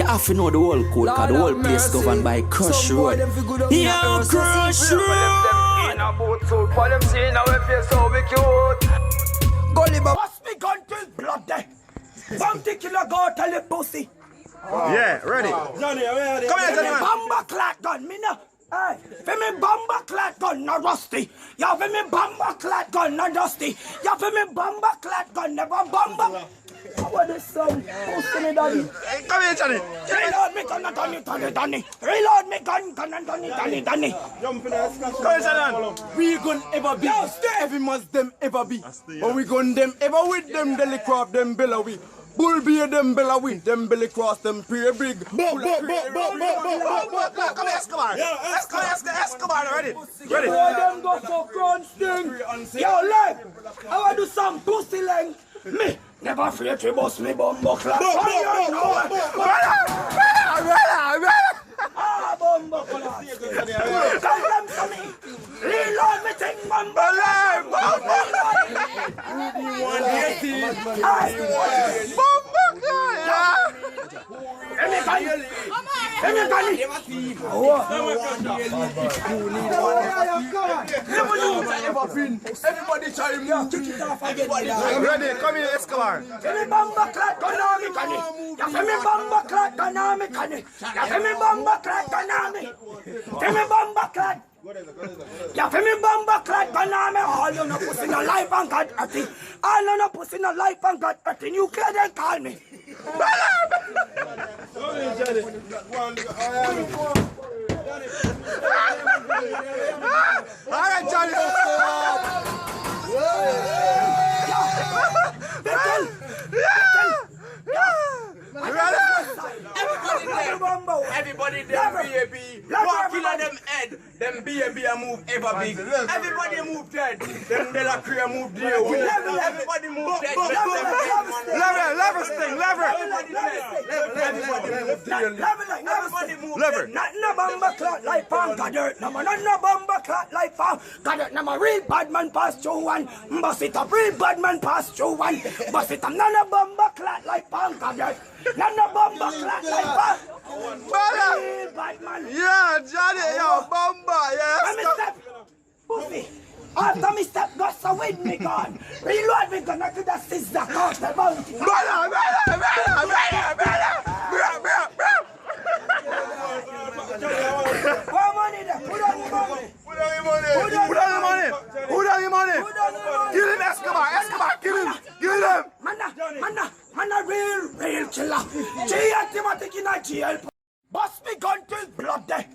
You have to know the whole code, cause the whole place governed by Crush Road. Yeah, Crush Road! In a boat suit, for them seeing how we feel so we cute. Gully, bust me gun till blood there. Bounty killer go tell the pussy. Yeah, ready. Johnny, come here, Johnny. Bomber clad gun, me no. Hey, for me bomber clad gun, no rusty. You for me bomber clad gun, no dusty. You for me bomber clad gun, never bomber. How this sound? Pussy me, daddy. Come here, Johnny. Reload me gun, Donny. Reload me gun, Donny. Come here, Johnny. We gon' ever be, every must them ever be. But we gon' them ever with them deli craft, them bella we. Bull beer them bella we, them belly cross them pretty big. Come here, Escobar. Escobar, ready. Ready. Them go for crunch thing. Yo, leg, I want to do some pussy leg. Me, never afraid to bust me bumbo clap. Ah, bumbo clap. Come them to me. Reload me thing, bumbo clap. Everybody try to move. Kick it off again. Ready, come here, Escobar. Give me bumbo clap, Konami, can it? Give me bumbo clap, Konami, can it? Give me bumbo clap, Konami. Give me bumbo clap. You feel me bomba clad banana, all you no pussy no life and God hurting. All you no pussy no life and God hurting. You can't call me. Alright, Johnny. Everybody them baby, walking on them head, them baby a move ever big. Everybody move dead, them de la Cree move there. Everybody move dead. Lever sting, lever. Everybody move Lever. dead. Not no bomba clot like pan dirt. No bomba clot like pan. Got no real bad man pass through one. Bust it up, real bad man pass through one. Bust it up, no bomba clot like pan dirt. No bomba clot like pan. Real bad man. Yeah, Johnny, yo, bomba, Let me yes. step, pussy. After me step, go so with me gun. Reload me gun, I could have scissor cut the bounty. What money there? Put on your money. Put on your money. Kill him, Escobar, kill him. Man a real killer. G and Timothy in a jail. Bust me gun till blood there.